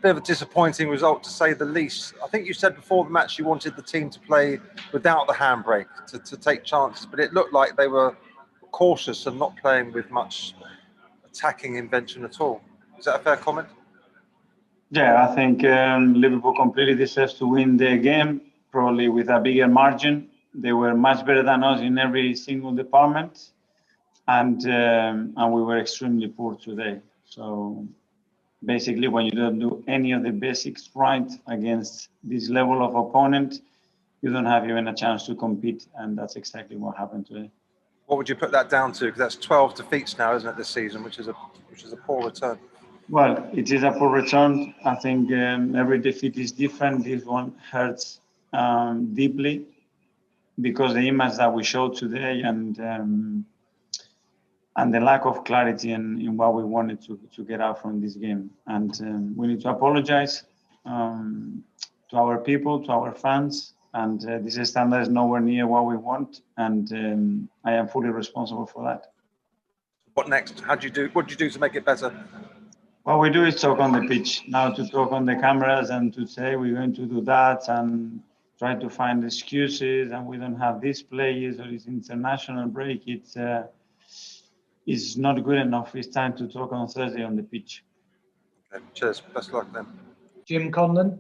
bit of a disappointing result, to say the least. I think you said before the match you wanted the team to play without the handbrake, to take chances, but it looked like they were cautious and not playing with much attacking invention at all. Is that a fair comment? Yeah, I think Liverpool completely deserves to win the game, probably with a bigger margin. They were much better than us in every single department, and we were extremely poor today. So basically, when you don't do any of the basics right against this level of opponent, you don't have even a chance to compete, and that's exactly what happened today. What would you put that down to? Because that's 12 defeats now, isn't it, this season, which is a poor return. Well, it is a poor return. I think every defeat is different. This one hurts deeply because the image that we showed today and the lack of clarity in what we wanted to get out from this game. And we need to apologize to our people, to our fans. And this standard is nowhere near what we want. And I am fully responsible for that. What next? What do you do to make it better? What we do is talk on the pitch. Now to talk on the cameras and to say we're going to do that and try to find excuses and we don't have these players or this international break. It's not good enough. It's time to talk on Thursday on the pitch. Okay, cheers. Best of luck then. Jim Conlon.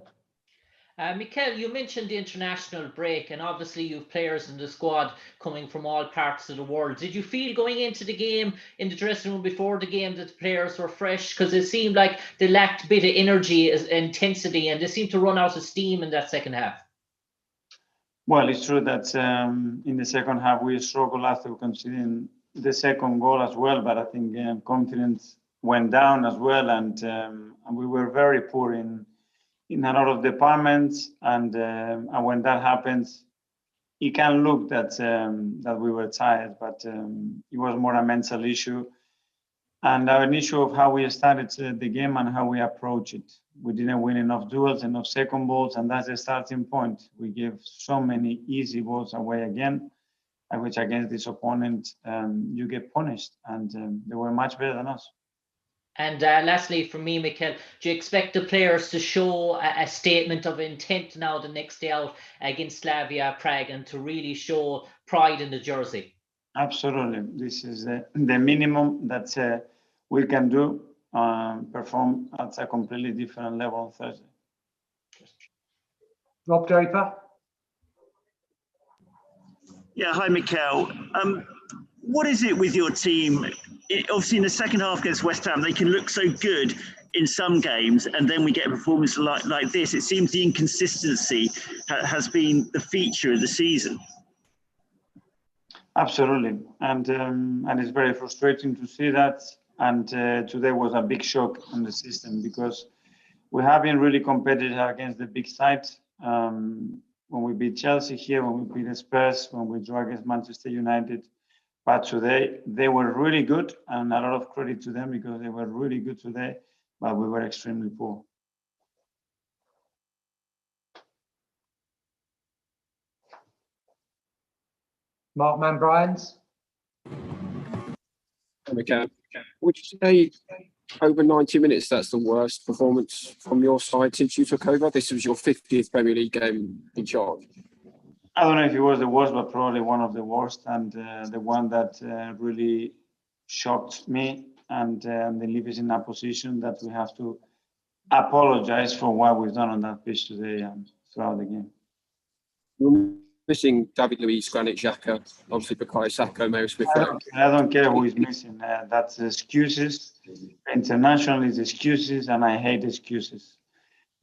Mikel, you mentioned the international break, and obviously you've players in the squad coming from all parts of the world. Did you feel going into the game, in the dressing room before the game, that the players were fresh? Because it seemed like they lacked a bit of energy, intensity, and they seemed to run out of steam in that second half. Well, it's true that in the second half we struggled after conceding the second goal as well, but I think confidence went down as well, and we were very poor in a lot of departments, and when that happens, it can look that we were tired, but it was more a mental issue and an issue of how we started the game and how we approach it. We didn't win enough duels, enough second balls, and that's the starting point. We gave so many easy balls away again, which against this opponent you get punished, and they were much better than us. And lastly, from me, Mikel, do you expect the players to show a statement of intent now the next day out against Slavia Prague and to really show pride in the jersey? Absolutely. This is the minimum that we can do, perform at a completely different level on Thursday. Rob Draper. Yeah, hi, Mikel. What is it with your team? Obviously, in the second half against West Ham, they can look so good in some games, and then we get a performance like this. It seems the inconsistency has been the feature of the season. Absolutely, and it's very frustrating to see that. And today was a big shock on the system because we have been really competitive against the big sides. When we beat Chelsea here, when we beat Spurs, when we draw against Manchester United. But today, they were really good, and a lot of credit to them because they were really good today, but we were extremely poor. Mark Mann-Bryans. Okay. Would you say over 90 minutes, that's the worst performance from your side since you took over? This was your 50th Premier League game in charge. I don't know if it was the worst, but probably one of the worst, and the one that really shocked me and leave us in a position that we have to apologize for what we've done on that pitch today and throughout the game. You're missing David Luiz, Granit Xhaka, obviously Bukayo Saka, Mary Smith. I don't care who is missing. That's excuses. International is excuses, and I hate excuses.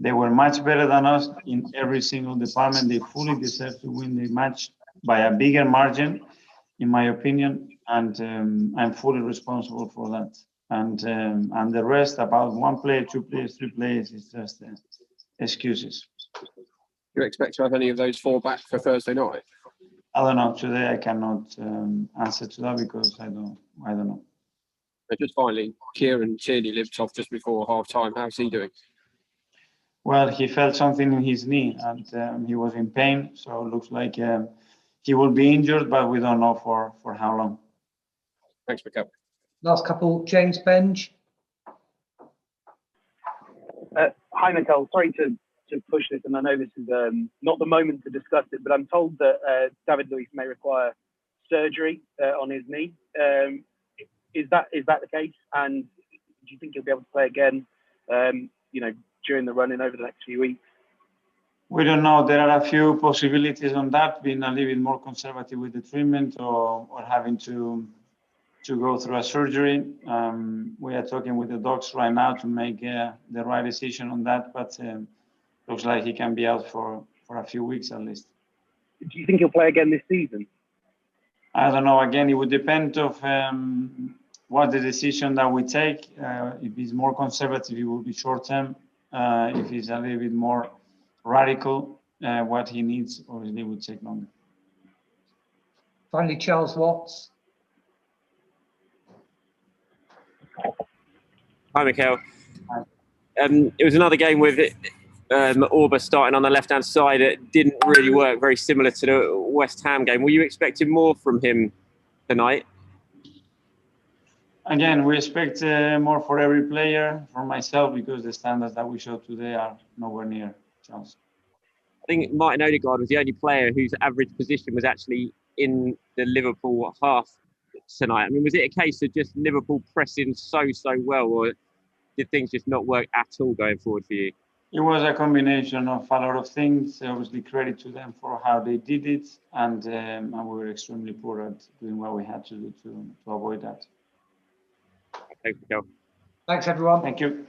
They were much better than us in every single department. They fully deserve to win the match by a bigger margin, in my opinion, and I'm fully responsible for that. And the rest, about one player, two players, three players, is just excuses. Do you expect to have any of those four back for Thursday night? I don't know. Today I cannot answer to that because I don't know. But just finally, Tierney limped off just before half-time. How's he doing? Well, he felt something in his knee and he was in pain. So it looks like he will be injured, but we don't know for how long. Thanks, Mikel. Last couple, James Benge. Hi, Mikel. Sorry to push this, and I know this is not the moment to discuss it, but I'm told that David Luiz may require surgery on his knee. Is that the case? And do you think he'll be able to play again? During the run-in over the next few weeks. We don't know. There are a few possibilities on that, being a little bit more conservative with the treatment or having to go through a surgery. We are talking with the docs right now to make the right decision on that, but looks like he can be out for a few weeks at least. Do you think he'll play again this season? I don't know. Again, it would depend of what the decision that we take. If he's more conservative, it will be short-term. If he's a little bit more radical, what he needs, obviously, would take longer. Finally, Charles Watts. Hi, Mikel. It was another game with Orba starting on the left-hand side. It didn't really work, very similar to the West Ham game. Were you expecting more from him tonight? Again, we expect more for every player, for myself, because the standards that we showed today are nowhere near Charles. I think Martin Odegaard was the only player whose average position was actually in the Liverpool half tonight. I mean, was it a case of just Liverpool pressing so well, or did things just not work at all going forward for you? It was a combination of a lot of things. Obviously, credit to them for how they did it, and we were extremely poor at doing what we had to do to avoid that. Thanks, Mikel. Thanks, everyone. Thank you.